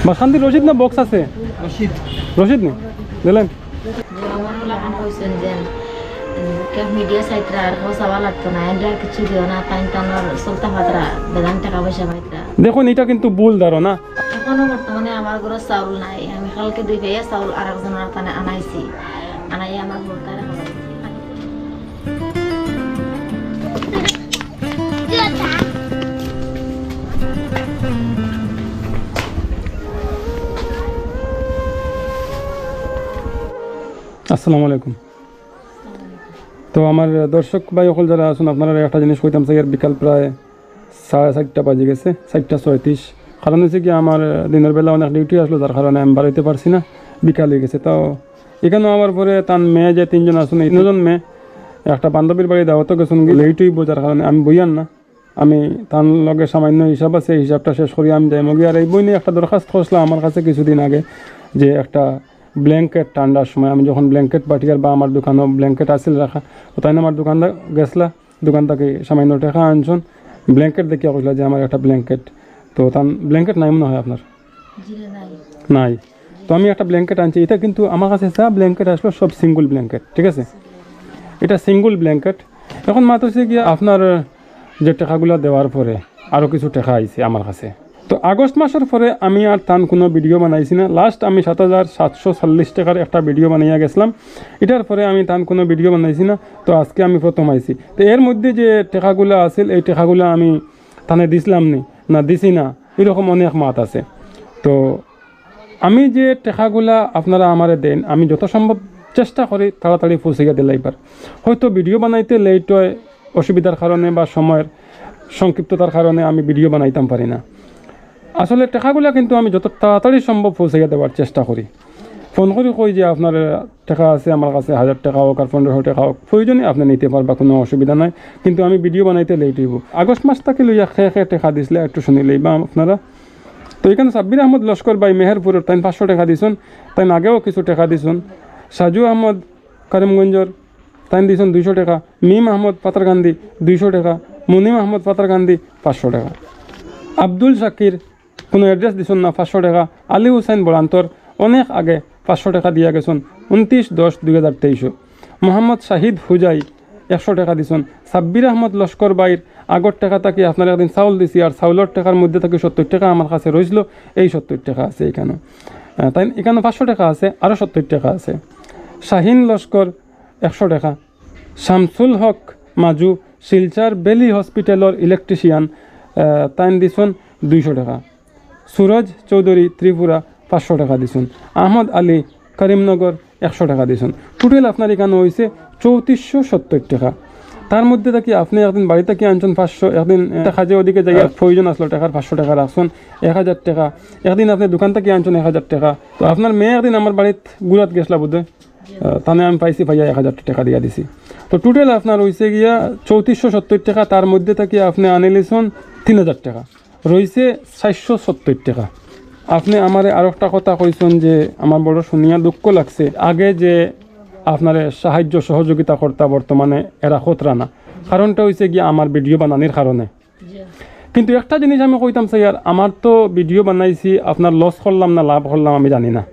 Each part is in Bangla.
বাসকান্দি রশিদ না বক্স আছে? রশিদ নেই দিলেন মিডিয়া সাইটরা আর চাওয়া লাগতো না, এন্ডা কিছু দিও না, টাইম টানোর চলতে পাত্রা বেদান টাকা পয়সা পাইতরা। দেখুন এটা কিন্তু ভুল ধারণা। এখনো বর্তমানে আমার ঘরে চাউল নাই, আমি কালকে 2 পেয়ে চাউল আর একজনের টানে আনাইছি, আনাই আমার ভোটার আসসালামু আলাইকুম। তো আমার দর্শক ভাই সকল যারা আছেন, আপনারা একটা জিনিস কইতাম চাই, আর বিকাল প্রায় 4:30 বাজে গেছে, 4:36। কারণ হচ্ছে কি আমার দিনের বেলা অনেক ডিউটি আসলো, যার কারণে আমি বাড়িতে পারছি না, বিকাল হয়ে গেছে। তো এখানেও আমার পরে তার মেয়ে যে 3জন আসুন, এই 3জন মেয়ে একটা বান্ধবীর বাড়ি দাওয়াত গেছুন, লেট হইব, যার কারণে আমি বইয়ান না, আমি তার লগে সামান্য হিসাব আছে, হিসাবটা শেষ করি আমি যাই মগি। আর এই বই নিয়ে একটা দরখাস্ত করছিলাম আমার কাছে কিছুদিন আগে, যে একটা ব্ল্যাঙ্কেট ঠান্ডার সময় আমি যখন ব্ল্যাঙ্কেট পাঠিয়ার বা আমার দোকানও ব্ল্যাঙ্কেট আসিল রাখা, তো তাই আমার দোকানদার গেছলা, দোকান থেকে সামান্য টাকা আনছন, ব্ল্যাঙ্কেট দেখিয়া কইলা যে আমার একটা ব্ল্যাঙ্কেট। তো তার ব্ল্যাঙ্কেট নাই মনে হয় আপনার? নাই। তো আমি একটা ব্ল্যাঙ্কেট আনছি, এটা কিন্তু আমার কাছে যা ব্ল্যাঙ্কেট আসলো সব সিঙ্গল ব্ল্যাঙ্কেট, ঠিক আছে? এটা সিঙ্গল ব্ল্যাঙ্কেট। এখন মাত্র হচ্ছে গিয়ে আপনার যে টাকাগুলো দেওয়ার পরে আরও কিছু টাকা আইছে আমার কাছে। তো আগস্ট মাসের পরে আমি আর তান কোনো ভিডিও বানাইছি না। লাস্ট আমি 7,740 টাকার একটা ভিডিও বানাইয়া গেছিলাম, এটার পরে আমি তান কোনো ভিডিও বানাইছি না। তো আজকে আমি প্রথম আইছি। তো এর মধ্যে যে টাকাগুলো আছিল, এই টাকাগুলো আমি তানে দিছিলাম না দিছি না, এরকম অনেক মাত আছে। তো আমি যে টাকাগুলা আপনারা আমারে দেন, আমি যত সম্ভব চেষ্টা করি তাড়াতাড়ি পৌঁছিয়ে দিলে। এবার হয়তো ভিডিও বানাইতে লেট হয়, অসুবিধার কারণে বা সময়ের সংক্ষিপ্ততার কারণে আমি ভিডিও বানাইতাম পারি না। আসলে টাকাগুলো কিন্তু আমি যত তাড়াতাড়ি সম্ভব পৌঁছাইয়া দেওয়ার চেষ্টা করি। ফোন করে কই যে আপনার টাকা আছে আমার কাছে, 1000 টাকা হোক আর 1500 টাকা হোক, প্রয়োজনে আপনি নিতে পারবা, কোনো অসুবিধা নাই। কিন্তু আমি ভিডিও বানাইতে লেট হইব। আগস্ট মাস থেকে লইয়া খেয়ে টাকা দিছিলে একটু শুনিলেই বা আপনারা। তো এখানে সাব্বির আহমদ লস্কর ভাই মেহেরপুরের, তাই 500 টাকা দিছেন, তাই আগেও কিছু টাকা দিছেন। সাজু আহমদ করিমগঞ্জর, তাই দিছেন 200 টাকা। মিম আহমদ পাতারকান্দি 200 টাকা। মুনিম আহমদ পাতারকান্দি 500 টাকা। আব্দুল শাকির কোনো অ্যাড্রেস দিছেন না, 500 টাকা। আলী হুসাইন বরান্তর অনেক আগে 500 টাকা দিয়া গেছেন, 29/10/2023। মোহাম্মদ শাহিদ হুজাই 100 টাকা দিছেন। সাব্বির আহমদ লস্কর বাইর আগর টাকা থাকি আপনার একদিন চাউল দিছি, আর চাউলের টাকার মধ্যে থাকি 70 টাকা আমার কাছে রয়েছিল, এই 70 টাকা আছে এখানে। তাই এখানে 500 টাকা আছে, আরও 70 টাকা আছে। শাহিন লস্কর 100 টাকা। শামসুল হক মাজু শিলচার বেলি হসপিটালের ইলেকট্রিশিয়ান, তাই দিছেন 200 টাকা। সুরজ চৌধুরী ত্রিপুরা 500 টাকা দিছেন। আহমদ আলী করিমনগর 100 টাকা দিছেন। টোটাল আপনার এখানে হয়েছে 3470 টাকা। তার মধ্যে থাকি আপনি একদিন বাড়িতে কি আনছেন 500, একদিন কাজে ওদিকে জায়গায় প্রয়োজন আসলো টাকার, 500 টাকা রাখছেন, 1000 টাকা। একদিন আপনি দোকান থেকে আনছেন 1000 টাকা। তো আপনার মেয়ে একদিন আমার বাড়িতে গুড়াত গেছলা বোধ হয়, তাহলে আমি পাইছি ভাইয়া 1000 টাকা দিয়া দিছি। তো টোটাল আপনার হয়েছে গিয়া 3470 টাকা। তার মধ্যে থাকি আপনি আনিলিছেন 3000 টাকা, রয়েছে 470 টাকা। আপনি আমার আর একটা কথা কইছেন যে আমার বড় শুনিয়া দুঃখ লাগছে, আগে যে আপনার সাহায্য সহযোগিতা করতা বর্তমানে এরা খতরা না। কারণটা হয়েছে গিয়া আমার ভিডিও বানানির কারণে। কিন্তু একটা জিনিস আমি কইতাম চাই, আর আমার তো ভিডিও বানাইছি, আপনার লস করলাম না লাভ করলাম আমি জানি না,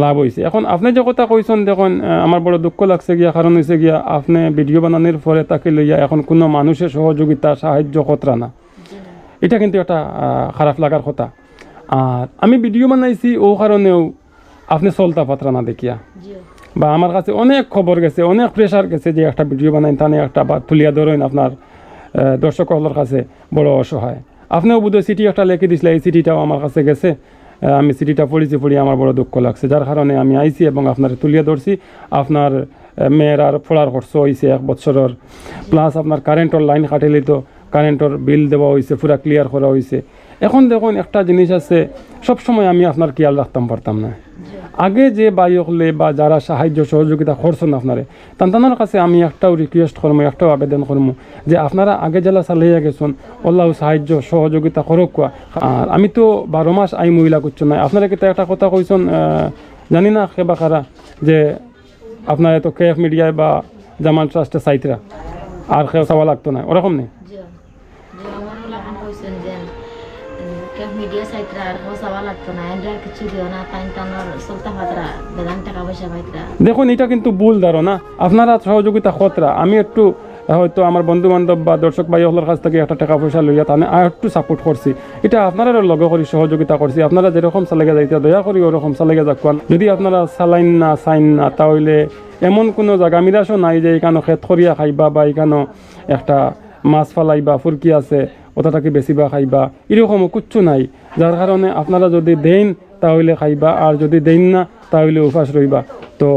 লাভ হয়েছে। এখন আপনি যে কথা কইছেন, দেখুন আমার বড় দুঃখ লাগছে গিয়া, কারণ হয়েছে গিয়া আপনি ভিডিও বানানোর পরে তাকে লইয়া এখন কোনো মানুষের সহযোগিতা সাহায্য খতরা না, এটা কিন্তু একটা খারাপ লাগার কথা। আর আমি ভিডিও বানাইছি ও কারণেও আপনি চলতা পাত্রা না দেখিয়া, বা আমার কাছে অনেক খবর গেছে, অনেক প্রেশার গেছে যে একটা ভিডিও বানাই তানে একটা বা তুলিয়া ধরেন আপনার দর্শকদের কাছে বড় অসহায়। আপনিও বোধহয় চিঠি একটা লিখে দিয়েছিল, এই চিঠিটাও আমার কাছে গেছে, আমি চিঠিটা পড়ি আমার বড় দুঃখ লাগছে, যার কারণে আমি আইছি এবং আপনার তুলিয়া ধরছি। আপনার মেয়ের আর ফোড়ার খরচ হয়েছে 1 বছরের, প্লাস আপনার কারেন্টর লাইন কাটিলে তো কারেন্টর বিল দেওয়া হয়েছে, পুরা ক্লিয়ার করা হয়েছে। এখন দেখুন একটা জিনিস আছে, সবসময় আমি আপনার খেয়াল রাখতাম পারতাম না। আগে যে বাইকলে বা যারা সাহায্য সহযোগিতা করছেন আপনারে, তাদের কাছে আমি একটাও রিকোয়েস্ট করবো, একটাও আবেদন করবো যে আপনারা আগে জেলা চালিয়ে গেছেন, আল্লাহ সাহায্য সহযোগিতা করুক। আর আমি তো 12 মাস আই মহিলা করছো না, আপনারা কিন্তু একটা কথা কইছেন, জানি না খেবা কারা, যে আপনারা তো কেএফ মিডিয়ায় বা জামাল ট্রাস্টের সাইটরা আর খেয়ে চাওয়া লাগতো না, ওরকম নেই। মিডিয়া সাইটরা আর কেউ চাওয়া লাগতো না, এন্ড্রা কিছু দিও না, তাই টানোর চলতে পাতরা বেদান টাকা পয়সা পাইতরা। দেখুন এটা কিন্তু ভুল ধারণা, আপনারা সহযোগিতা খতরা। আমি একটু হয়তো আমার বন্ধু বান্ধব বা দর্শক ভাই হলের কাছ থেকে একটা টাকা পয়সা লইয়া তাহলে আর একটু সাপোর্ট করছি, এটা আপনারা লগে করি সহযোগিতা করছি। আপনারা যেরকম চালেগে যাইতে দয়া করি ওরকম চালেগে যাকুন। যদি আপনারা চালাইন না চাইন না তাহলে এমন কোনো জায়গা মিরাশও নাই যে এখানে খেত করিয়া খাইবা বা এখানে একটা মাছ ফালাইবা ফুরকি আছে ওটাটাকে বেশিবা খাইবা, এরকমও কিচ্ছু নাই। যার কারণে আপনারা যদি দেন তাহলে খাইবা, আর যদি দেন না তাহলে উপাস রইবা। তো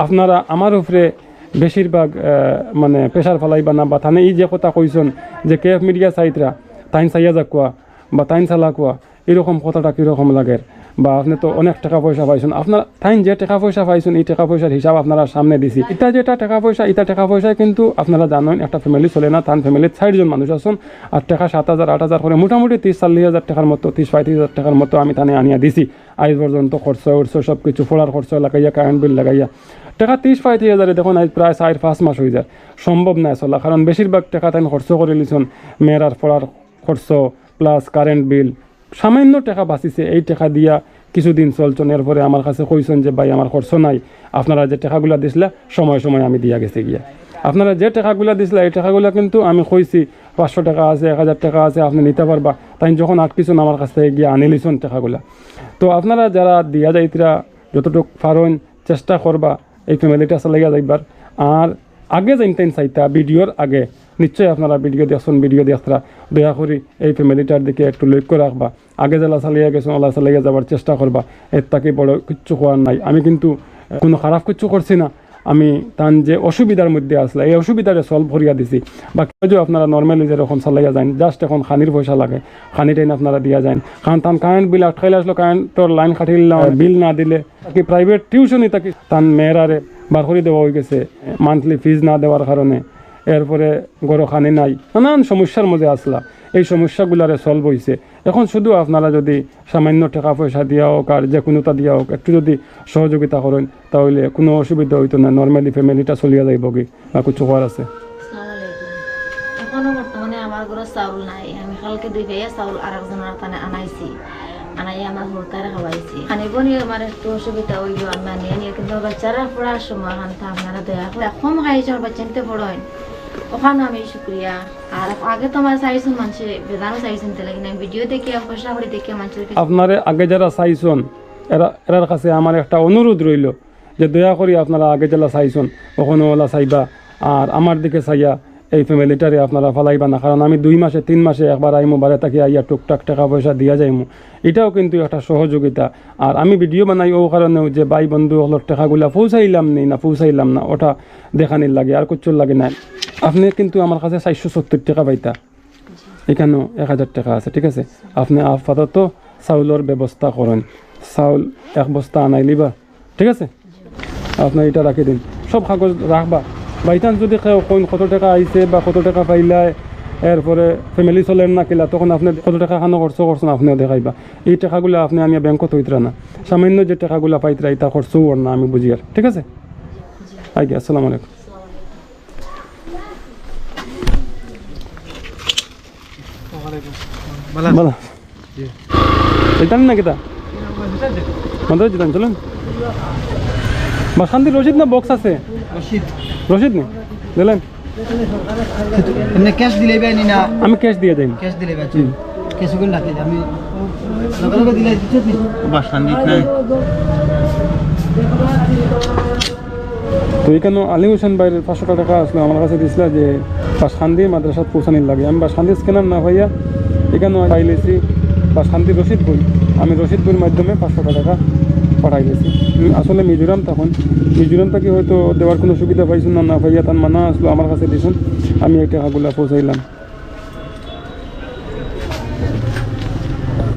আপনারা আমার উপরে বেশিরভাগ মানে প্রেশার ফেলাইবা না, বা থানে এই যে কথা কইছেন যে কেএফ মিডিয়া সাইটরা তাইন চাইয়া যাকুয়া বা তাইন চালা কুয়া, এরকম কথাটা কীরকম লাগে, বা আপনি তো অনেক টাকা পয়সা পাইছেন, আপনার তাইন যে টাকা পয়সা পাইছেন এই টাকা পয়সার হিসাব আপনারা সামনে দিছি। এটা যেটা টাকা পয়সা, এটা টাকা পয়সায় কিন্তু আপনারা জানেন একটা ফ্যামিলি চলে না, তান ফ্যামিলির 60 জন মানুষ আছেন, আর টাকা 7,000 8,000 করে মোটামুটি 30-40,000 টাকার মতো 30-35,000 টাকার মতো আমি তানে আনিয়া দিছি। আজ পর্যন্ত খরচ উৎস সব কিছু ফোড়ার খরচ লাগাইয়া কারেন্ট বিল লাগাইয়া টাকা 30-35,000 দেখুন আজ প্রায় 4-5 মাস হয়ে যায়। সম্ভব নয় চলা, কারণ বেশিরভাগ টাকা তাই খরচ করে লিছেন মেয়েরার পড়ার খরচ প্লাস কারেন্ট বিল। সামান্য টাকা বাঁচিছে, এই টাকা দিয়া কিছুদিন চলছেন। এরপরে আমার কাছে কইছেন যে ভাই আমার খরচ নাই, আপনারা যে টাকাগুলো দিছিলা সময় সময় আমি দিয়া গেছি গিয়া। আপনারা যে টাকাগুলো দিছিলা এই টাকাগুলো কিন্তু আমি কইছি 500 টাকা আছে 1,000 টাকা আছে আপনি নিতে পারবা, তাই যখন আটকিছেন আমার কাছ থেকে গিয়া আনি লিছেন টাকাগুলা। তো আপনারা যারা দিয়া যাইতরা যতটুকু পারেন চেষ্টা করবা এই ফ্যামিলিটা চালাইয়া যাইবার। আর আগে জানতেন চাইতা ভিডিওর আগে নিশ্চয়ই আপনারা ভিডিও দেখছেন, ভিডিও দেখতরা দয়া করি এই ফ্যামিলিটার দিকে একটু লক্ষ্য রাখবা। আগে যারা চালিয়ে গেছেন ওলা চালিয়ে যাবার চেষ্টা করবা, এর তাকে বড় কিচ্ছু হওয়ার নাই। আমি কিন্তু কোনো খারাপ কিছু করছি না, আমি তান যে অসুবিধার মধ্যে আসলে এই অসুবিধাটা সলভ করিয়া দিছি। বা কেউ আপনারা নর্মালি যেরকম চালাইয়া যান, জাস্ট এখন খানির পয়সা লাগে, খানি টাইন আপনারা দিয়া যান। কারণ তান কারেন্ট বিল আটকাইলে আসলো, কারেন্টর লাইন কাটিল বিল না দিলে তাকে প্রাইভেট টিউশনই তাকে তান মেয়েরারে বার করে দেওয়া হয়ে গেছে মান্থলি ফিজ না দেওয়ার কারণে। এরপরে গরো খানি নাই, নানান সমস্যার মধ্যে আসলা, এই সমস্যাগুলারে সলভ হয়েছে। এখন শুধু আপনারা যদি সামান্য টাকা পয়সা দিয়া হোক আর যে কোনোটা দিয়া হোক একটু যদি সহযোগিতা করেন তাহলে কোনো অসুবিধা হইতো না, নর্মালি ফ্যামিলিটা চলিয়া যাইব কি বা কিছু হওয়ার আছে। এখনো বর্তমানে আমার ঘরে চাউল নাই, আমি কালকে 2 ভাইয়া চাউল আর একজনের তানে আনাইছি, আনাই আমার হরতারে খাওয়াইছি। আনিব নিয়ে আমার একটু অসুবিধা হইল, আমি আনিয়ে নিয়ে কিন্তু বাচ্চারা পড়ার সময় খানটা আপনারা দয়া করে কম খাইছে বাচ্চাতে পড়েন ওখানে আমি শুক্রিয়া। আর আগে তো আমার চাইছেন মানুষে বেদানো চাইছেন তাহলে কিন্তু ভিডিও দেখে পয়সা করে দেখে মানুষের আপনারে আগে যারা চাইছেন এরার কাছে আমার একটা অনুরোধ রইল যে দয়া করি আপনারা আগে যারা চাইছেন ওখানে ওলা চাইবা, আর আমার দিকে চাইয়া এই ফ্যামিলিটারে আপনারা ফালাইবা না। কারণ আমি 2 মাসে 3 মাসে একবার আইমু, বারে তাকে আইয়া টুকটাক টাকা পয়সা দিয়া যাইমু, এটাও কিন্তু একটা সহযোগিতা। আর আমি ভিডিও বানাই ও কারণেও যে ভাই বন্ধু হলোর টাকাগুলা পৌঁছাইলাম নি না পৌঁছাইলাম না ওটা দেখানির লাগে, আর কিচ্ছুর লাগে না। আপনি কিন্তু আমার কাছে 470 টাকা পাইতা, এখানেও 1,000 টাকা আছে, ঠিক আছে। আপনি আপাতত চাউলের ব্যবস্থা করেন, চাউল 1 বস্তা আনাই লিবা, ঠিক আছে। আপনার এটা রাখি দিন, সব কাগজ রাখবা। বাইচান্স যদি কেউ কোন কত টাকা আইছে বা কত টাকা পাইলাই এরপরে ফ্যামিলি চলেন না কিলা, তখন আপনি কত টাকা খানো খরচ করছেন আপনিও দেখাইবা। এই টাকাগুলো আপনি আনিয়া ব্যাংকত হইতরা না, সামান্য যে টাকাগুলো পাইতরা এটা খরচও ওর না, আমি বুঝি আর, ঠিক আছে। আগে আসসালামু আলাইকুম। বলা এটা না কিতা মন্দির যেতাম চলুন। বাসকান্তি রশিদ না বক্স আছে? রশিদ নেই দিলেন, এমনি ক্যাশ দিলে বাইনি না, আমি ক্যাশ দিয়ে যাই। ক্যাশ দিলে বাচ্চা ক্যাশ করে রাখি আমি লগে লগে দিলে দিতে নি বাস খান্দিত নাই। তো এখানে আলী হোসেন ভাইয়ের 500 টাকা আসলো আমার কাছে দিছিল যে বাসখান্দি মাদ্রাসাত পৌঁছানির লাগে। আমি বাসখান্দি স্ক্যানার না ভাইয়া এখানে পাইলেছি বাসখান্দি রশিদ বই, আমি রশিদ বইয়ের মাধ্যমে 500 টাকা পাঠাই গেছি। আসলে মিজোরাম তখন মিজোরাম থেকে হয়তো দেওয়ার কোনো সুবিধা পাইছেন না ভাইয়া, তার মানা আসলো আমার কাছে দিয়েছেন, আমি এই টাকাগুলো পৌঁছাইলাম।